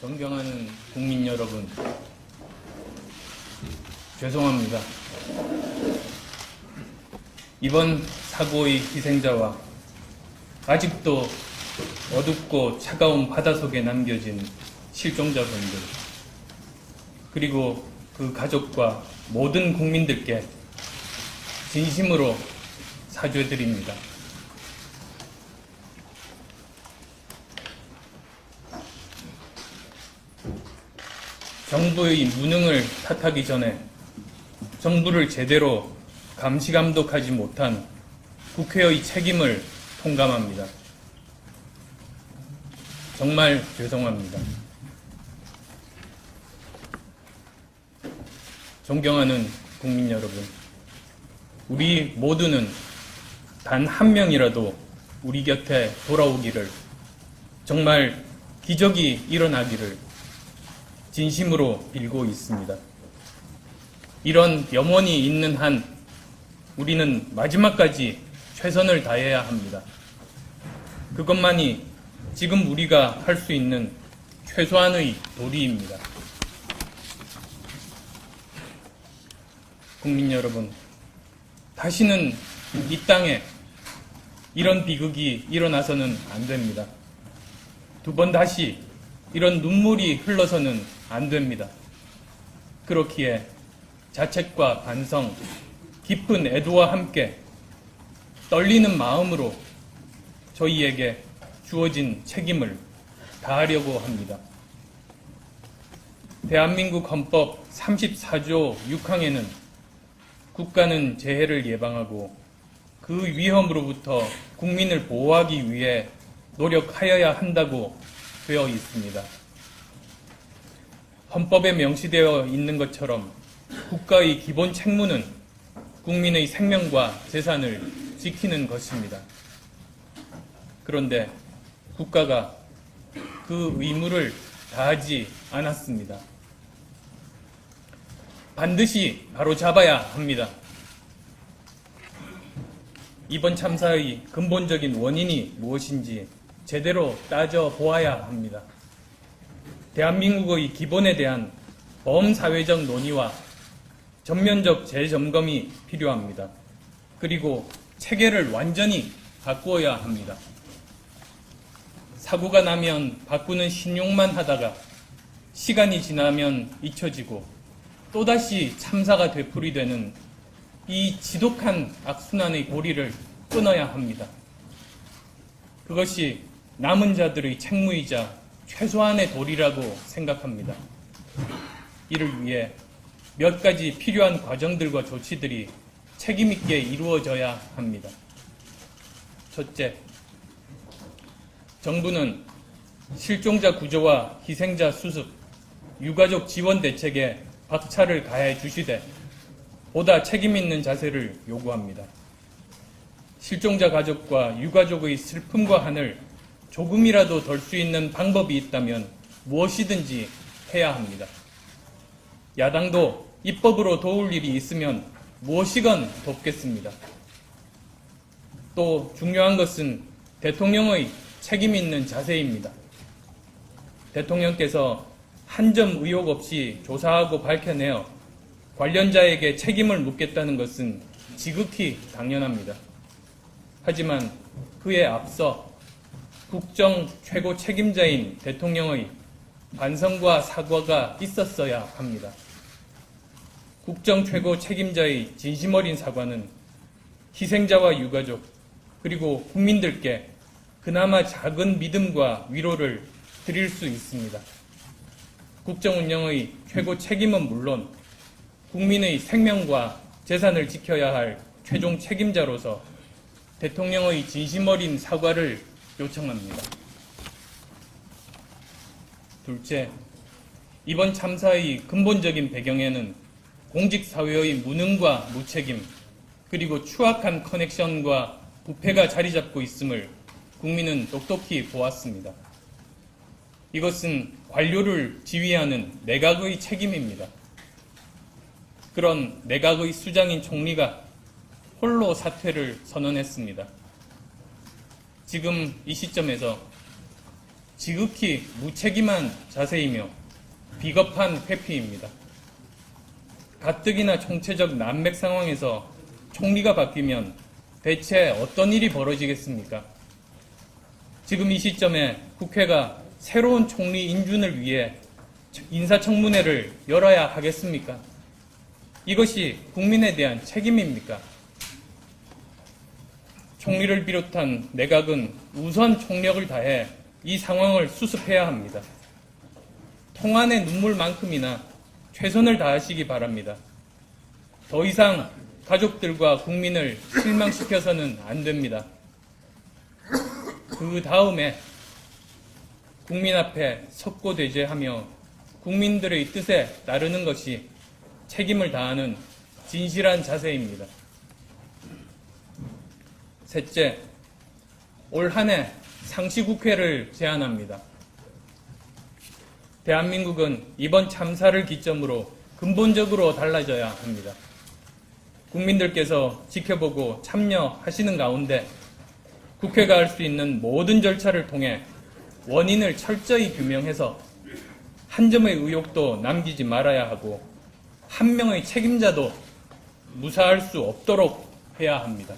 존경하는 국민 여러분, 죄송합니다. 이번 사고의 희생자와 아직도 어둡고 차가운 바다 속에 남겨진 실종자분들, 그리고 그 가족과 모든 국민들께 진심으로 사죄드립니다. 정부의 무능을 탓하기 전에 정부를 제대로 감시 감독하지 못한 국회의 책임을 통감합니다. 정말 죄송합니다. 존경하는 국민 여러분, 우리 모두는 단 한 명이라도 우리 곁에 돌아오기를, 정말 기적이 일어나기를 진심으로 빌고 있습니다. 이런 염원이 있는 한 우리는 마지막까지 최선을 다해야 합니다. 그것만이 지금 우리가 할 수 있는 최소한의 도리입니다. 국민 여러분, 다시는 이 땅에 이런 비극이 일어나서는 안 됩니다. 두 번 다시 이런 눈물이 흘러서는 안 됩니다. 그렇기에 자책과 반성, 깊은 애도와 함께 떨리는 마음으로 저희에게 주어진 책임을 다하려고 합니다. 대한민국 헌법 34조 6항에는 국가는 재해를 예방하고 그 위험으로부터 국민을 보호하기 위해 노력하여야 한다고 되어 있습니다. 헌법에 명시되어 있는 것처럼 국가의 기본 책무는 국민의 생명과 재산을 지키는 것입니다. 그런데 국가가 그 의무를 다하지 않았습니다. 반드시 바로잡아야 합니다. 이번 참사의 근본적인 원인이 무엇인지 제대로 따져보아야 합니다. 대한민국의 기본에 대한 범사회적 논의와 전면적 재점검이 필요합니다. 그리고 체계를 완전히 바꾸어야 합니다. 사고가 나면 바꾸는 신용만 하다가 시간이 지나면 잊혀지고 또다시 참사가 되풀이되는 이 지독한 악순환의 고리를 끊어야 합니다. 그것이 남은 자들의 책무이자 최소한의 도리라고 생각합니다. 이를 위해 몇 가지 필요한 과정들과 조치들이 책임있게 이루어져야 합니다. 첫째, 정부는 실종자 구조와 희생자 수습, 유가족 지원 대책에 박차를 가해 주시되 보다 책임있는 자세를 요구합니다. 실종자 가족과 유가족의 슬픔과 한을 조금이라도 덜 수 있는 방법이 있다면 무엇이든지 해야 합니다. 야당도 입법으로 도울 일이 있으면 무엇이건 돕겠습니다. 또 중요한 것은 대통령의 책임 있는 자세입니다. 대통령께서 한 점 의혹 없이 조사하고 밝혀내어 관련자에게 책임을 묻겠다는 것은 지극히 당연합니다. 하지만 그에 앞서 국정 최고 책임자인 대통령의 반성과 사과가 있었어야 합니다. 국정 최고 책임자의 진심 어린 사과는 희생자와 유가족 그리고 국민들께 그나마 작은 믿음과 위로를 드릴 수 있습니다. 국정 운영의 최고 책임은 물론 국민의 생명과 재산을 지켜야 할 최종 책임자로서 대통령의 진심 어린 사과를 요청합니다. 둘째, 이번 참사의 근본적인 배경에는 공직사회의 무능과 무책임, 그리고 추악한 커넥션과 부패가 자리 잡고 있음을 국민은 똑똑히 보았습니다. 이것은 관료를 지휘하는 내각의 책임입니다. 그런 내각의 수장인 총리가 홀로 사퇴를 선언했습니다. 지금 이 시점에서 지극히 무책임한 자세이며 비겁한 회피입니다. 가뜩이나 총체적 난맥 상황에서 총리가 바뀌면 대체 어떤 일이 벌어지겠습니까? 지금 이 시점에 국회가 새로운 총리 인준을 위해 인사청문회를 열어야 하겠습니까? 이것이 국민에 대한 책임입니까? 총리를 비롯한 내각은 우선 총력을 다해 이 상황을 수습해야 합니다. 통안의 눈물만큼이나 최선을 다하시기 바랍니다. 더 이상 가족들과 국민을 실망시켜서는 안 됩니다. 그 다음에 국민 앞에 석고대죄하며 국민들의 뜻에 따르는 것이 책임을 다하는 진실한 자세입니다. 셋째, 올 한 해 상시국회를 제안합니다. 대한민국은 이번 참사를 기점으로 근본적으로 달라져야 합니다. 국민들께서 지켜보고 참여하시는 가운데 국회가 할 수 있는 모든 절차를 통해 원인을 철저히 규명해서 한 점의 의혹도 남기지 말아야 하고 한 명의 책임자도 무사할 수 없도록 해야 합니다.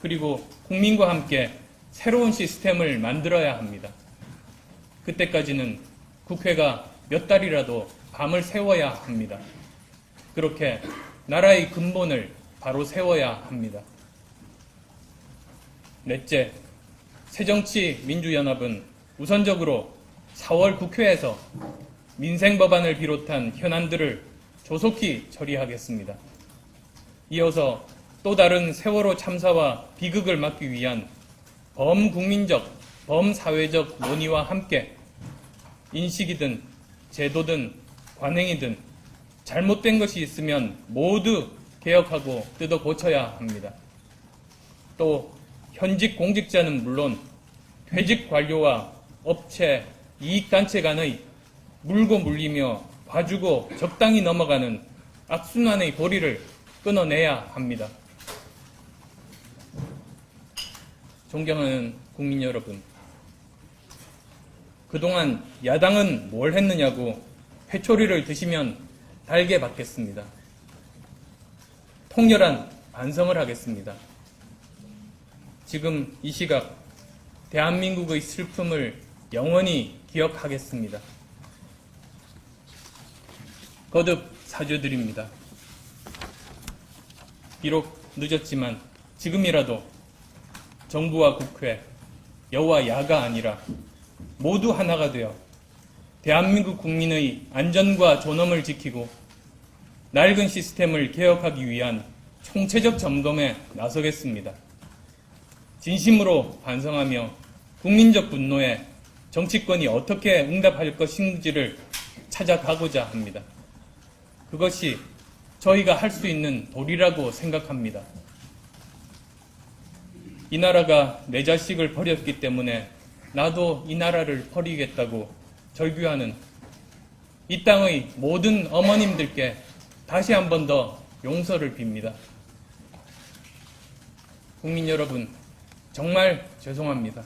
그리고 국민과 함께 새로운 시스템을 만들어야 합니다. 그때까지는 국회가 몇 달이라도 밤을 새워야 합니다. 그렇게 나라의 근본을 바로 세워야 합니다. 넷째, 새정치민주연합은 우선적으로 4월 국회에서 민생법안을 비롯한 현안들을 조속히 처리하겠습니다. 이어서 또 다른 세월호 참사와 비극을 막기 위한 범국민적, 범사회적 논의와 함께 인식이든 제도든 관행이든 잘못된 것이 있으면 모두 개혁하고 뜯어 고쳐야 합니다. 또 현직 공직자는 물론 퇴직 관료와 업체, 이익단체 간의 물고 물리며 봐주고 적당히 넘어가는 악순환의 고리를 끊어내야 합니다. 존경하는 국민 여러분, 그동안 야당은 뭘 했느냐고 회초리를 드시면 달게 받겠습니다. 통렬한 반성을 하겠습니다. 지금 이 시각 대한민국의 슬픔을 영원히 기억하겠습니다. 거듭 사죄드립니다. 비록 늦었지만 지금이라도 정부와 국회, 여와 야가 아니라 모두 하나가 되어 대한민국 국민의 안전과 존엄을 지키고 낡은 시스템을 개혁하기 위한 총체적 점검에 나서겠습니다. 진심으로 반성하며 국민적 분노에 정치권이 어떻게 응답할 것인지를 찾아가고자 합니다. 그것이 저희가 할 수 있는 도리라고 생각합니다. 이 나라가 내 자식을 버렸기 때문에 나도 이 나라를 버리겠다고 절규하는 이 땅의 모든 어머님들께 다시 한 번 더 용서를 빕니다. 국민 여러분, 정말 죄송합니다.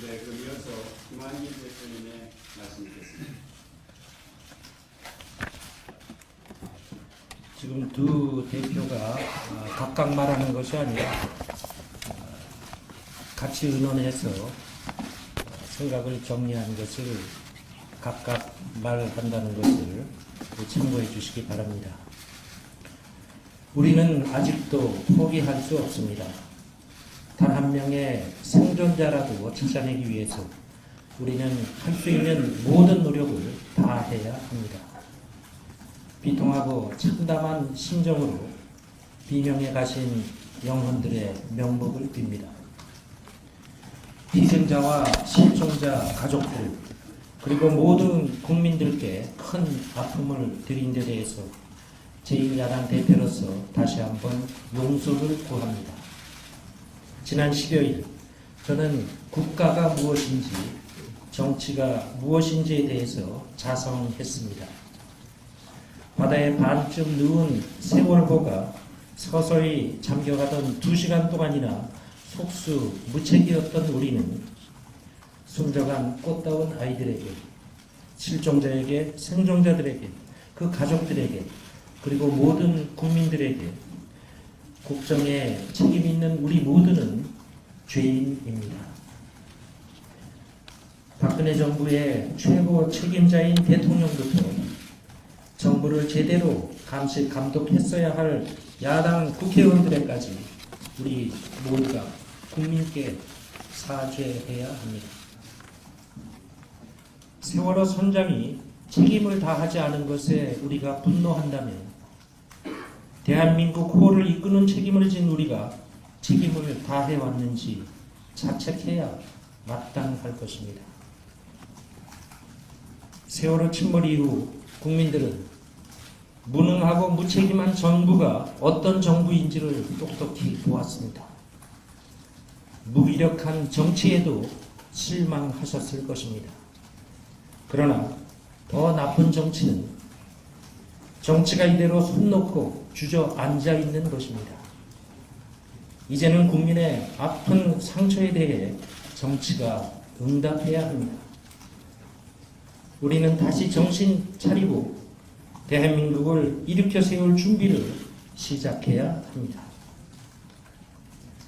네, 그럼 이어서 김한길 대표님의 말씀 듣겠습니다. 지금 두 대표가 각각 말하는 것이 아니라 같이 의논해서 생각을 정리하는 것을 각각 말한다는 것을 참고해 주시기 바랍니다. 우리는 아직도 포기할 수 없습니다. 단 한 명의 생존자라도 찾아내기 위해서 우리는 할 수 있는 모든 노력을 다해야 합니다. 비통하고 참담한 심정으로 비명에 가신 영혼들의 명복을 빕니다. 희생자와 실종자 가족들 그리고 모든 국민들께 큰 아픔을 드린 데 대해서 제1야당 대표로서 다시 한번 용서를 구합니다. 지난 10여일 저는 국가가 무엇인지 정치가 무엇인지에 대해서 자성했습니다. 바다에 반쯤 누운 세월호가 서서히 잠겨가던 2시간 동안이나 속수 무책이었던 우리는 숨져간 꽃다운 아이들에게, 실종자에게, 생존자들에게, 그 가족들에게, 그리고 모든 국민들에게 국정에 책임 있는 우리 모두는 죄인입니다. 박근혜 정부의 최고 책임자인 대통령부터 정부를 제대로 감시 감독했어야 할 야당 국회의원들에까지 우리 모두가 국민께 사죄해야 합니다. 세월호 선장이 책임을 다하지 않은 것에 우리가 분노한다면 대한민국 호를 이끄는 책임을 진 우리가 책임을 다해왔는지 자책해야 마땅할 것입니다. 세월호 침몰 이후 국민들은 무능하고 무책임한 정부가 어떤 정부인지를 똑똑히 보았습니다. 무기력한 정치에도 실망하셨을 것입니다. 그러나 더 나쁜 정치는 정치가 이대로 손 놓고 주저앉아 있는 것입니다. 이제는 국민의 아픈 상처에 대해 정치가 응답해야 합니다. 우리는 다시 정신 차리고 대한민국을 일으켜 세울 준비를 시작해야 합니다.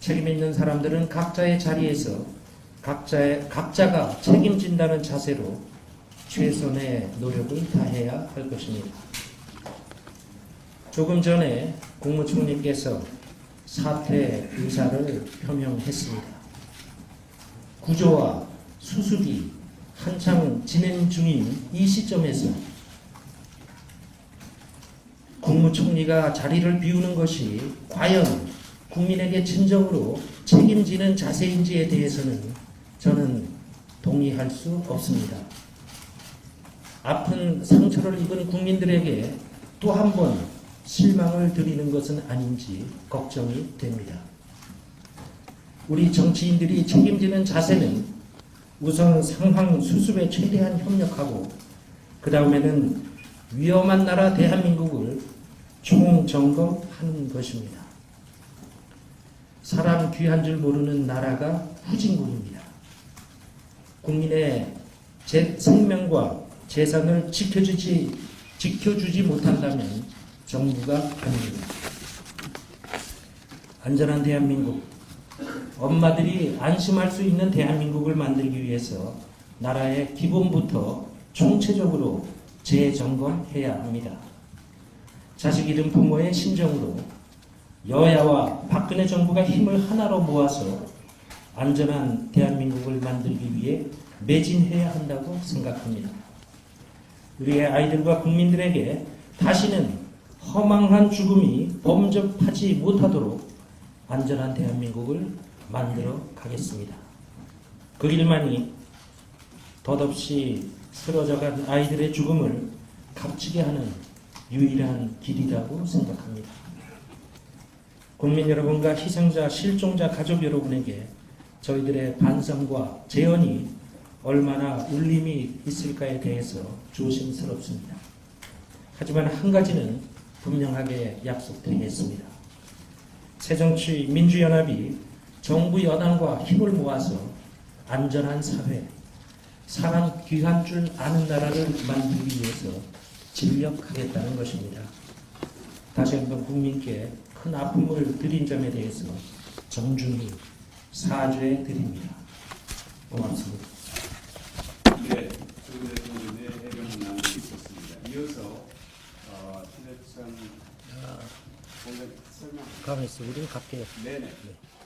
책임 있는 사람들은 각자의 자리에서 각자가 책임진다는 자세로 최선의 노력을 다해야 할 것입니다. 조금 전에 국무총리께서 사퇴 의사를 표명했습니다. 구조와 수습이 한창 진행 중인 이 시점에서 국무총리가 자리를 비우는 것이 과연 국민에게 진정으로 책임지는 자세인지에 대해서는 저는 동의할 수 없습니다. 아픈 상처를 입은 국민들에게 또 한 번 실망을 드리는 것은 아닌지 걱정이 됩니다. 우리 정치인들이 책임지는 자세는 우선 상황 수습에 최대한 협력하고 그 다음에는 위험한 나라 대한민국을 총점검하는 것입니다. 사람 귀한 줄 모르는 나라가 후진국입니다. 국민의 생명과 재산을 지켜주지 못한다면 정부가 아닙니다. 안전한 대한민국, 엄마들이 안심할 수 있는 대한민국을 만들기 위해서 나라의 기본부터 총체적으로 재점검해야 합니다. 자식 잃은 부모의 심정으로 여야와 박근혜 정부가 힘을 하나로 모아서 안전한 대한민국을 만들기 위해 매진해야 한다고 생각합니다. 우리의 아이들과 국민들에게 다시는 허망한 죽음이 범접하지 못하도록 안전한 대한민국을 만들어 가겠습니다. 그 길만이 덧없이 쓰러져간 아이들의 죽음을 값지게 하는 유일한 길이라고 생각합니다. 국민 여러분과 희생자, 실종자 가족 여러분에게 저희들의 반성과 재언이 얼마나 울림이 있을까에 대해서 조심스럽습니다. 하지만 한 가지는 분명하게 약속드리겠습니다. 새정치민주연합이 정부 여당과 힘을 모아서 안전한 사회, 사람 귀한 줄 아는 나라를 만들기 위해서尽力하겠다는 것입니다. 다시 한번 국민께 큰 아픔을 드린 점에 대해서 정중히 사죄드립니다. 고맙습니다. 네, 조 대통령의 해명을 나누고 있었습니다. 이어서 신해찬 공장 설명. 가만있어, 우리는 갈게요. 네네.